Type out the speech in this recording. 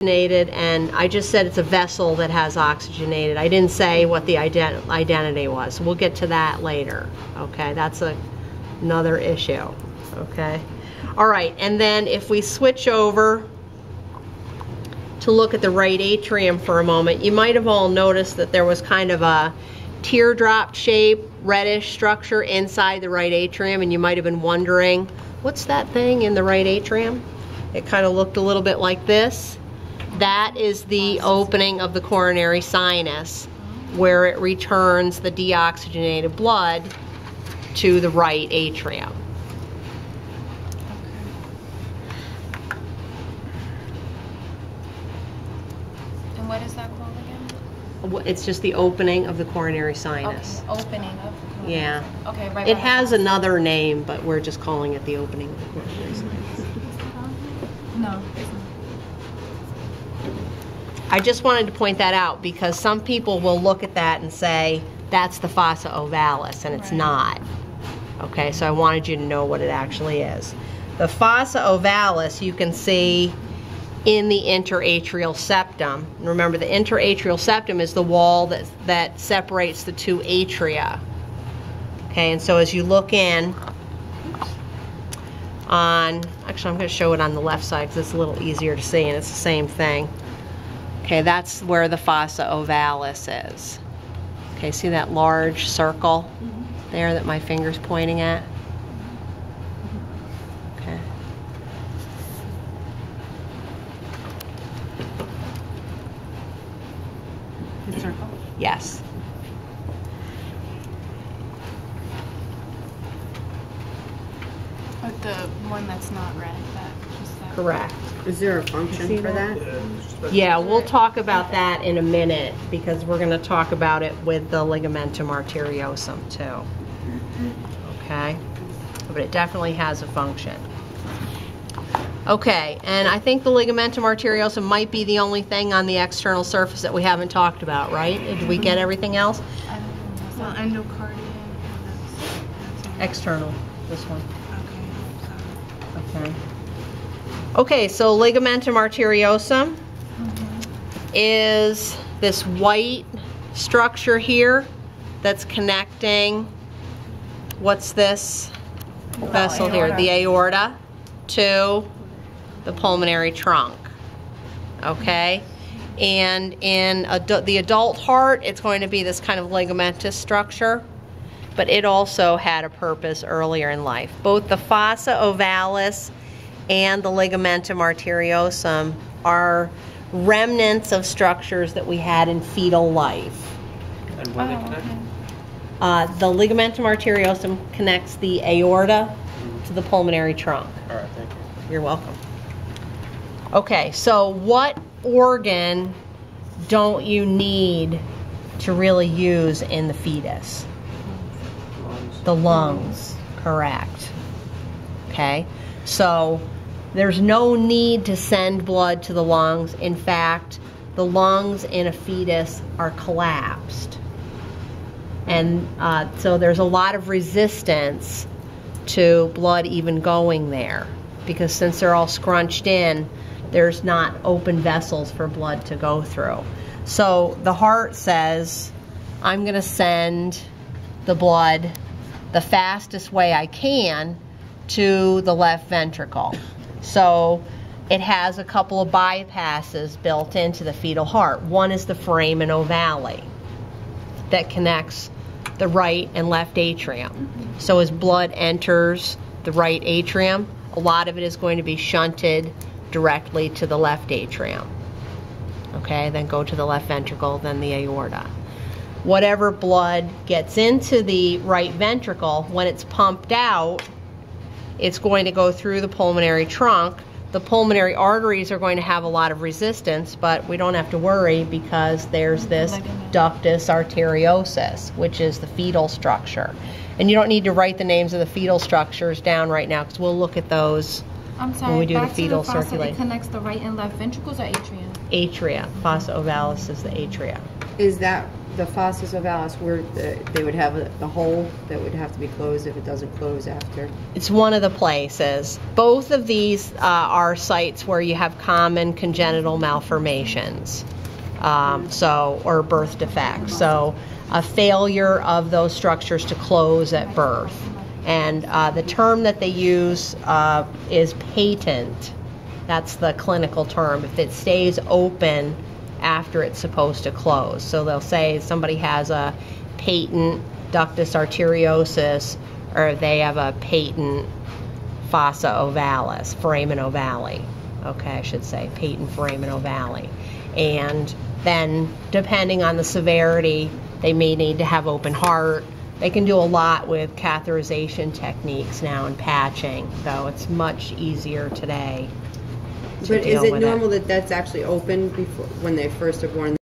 And I just said it's a vessel that has oxygenated. I didn't say what the identity was. We'll get to that later. Okay, that's another issue. Okay, all right. And then if we switch over to look at the right atrium for a moment, you might have all noticed that there was kind of a teardrop shape, reddish structure inside the right atrium, and you might have been wondering, what's that thing in the right atrium? It kind of looked a little bit like this. That is the opening of the coronary sinus, where it returns the deoxygenated blood to the right atrium. And what is that called again? It's just the opening of the coronary sinus. Okay, opening of the coronary. Yeah. Okay, right. It has another name, but we're just calling it the opening of the coronary sinus. No, it's not. I just wanted to point that out because some people will look at that and say, that's the fossa ovalis, and it's not. Okay, so I wanted you to know what it actually is. The fossa ovalis you can see in the interatrial septum. Remember, the interatrial septum is the wall that separates the two atria. Okay, and so as you look in on, actually I'm going to show it on the left side because it's a little easier to see, and it's the same thing. Okay, that's where the fossa ovalis is. Okay, see that large circle there that my finger's pointing at? Okay. The circle? Yes. But the one that's not red, just that. Correct. Is there a function for that? Yeah, we'll talk about that in a minute because we're going to talk about it with the ligamentum arteriosum too. Okay? But it definitely has a function. Okay, and I think the ligamentum arteriosum might be the only thing on the external surface that we haven't talked about, right? Did we get everything else? I don't know. Well, endocardium. External, this one. Okay. Okay. Okay, so ligamentum arteriosum is this white structure here that's connecting, what's this vessel here? The aorta to the pulmonary trunk. Okay? And in the adult heart, it's going to be this kind of ligamentous structure, but it also had a purpose earlier in life. Both the fossa ovalis and the ligamentum arteriosum are remnants of structures that we had in fetal life. And where they connect? The ligamentum arteriosum connects the aorta to the pulmonary trunk. All right, thank you. You're welcome. Okay, so what organ don't you need to really use in the fetus? The lungs, correct. Okay, so there's no need to send blood to the lungs. In fact, the lungs in a fetus are collapsed. And so there's a lot of resistance to blood even going there because since they're all scrunched in, there's not open vessels for blood to go through. So the heart says, I'm going to send the blood the fastest way I can to the left ventricle. So it has a couple of bypasses built into the fetal heart. One is the foramen ovale that connects the right and left atrium. So as blood enters the right atrium, a lot of it is going to be shunted directly to the left atrium. Okay, then go to the left ventricle, then the aorta. Whatever blood gets into the right ventricle, when it's pumped out, it's going to go through the pulmonary trunk. The pulmonary arteries are going to have a lot of resistance, but we don't have to worry because there's this ductus arteriosus, which is the fetal structure. And you don't need to write the names of the fetal structures down right now because we'll look at those I'm sorry, when we do the back to fetal fossa, circulation. it connects the right and left ventricles or atria? Atria. Fossa ovalis is the atria. Is that the fossa ovalis where they would have the hole that would have to be closed if it doesn't close after? It's one of the places. Both of these are sites where you have common congenital malformations, or birth defects. So a failure of those structures to close at birth. And the term that they use is patent. That's the clinical term. If it stays open after it's supposed to close. So they'll say somebody has a patent ductus arteriosus, or they have a patent fossa ovalis, foramen ovale. Okay, I should say patent foramen ovale. And then depending on the severity, they may need to have open heart. They can do a lot with catheterization techniques now and patching, though it's much easier today to But is deal it with normal that that's actually open before when they first are born?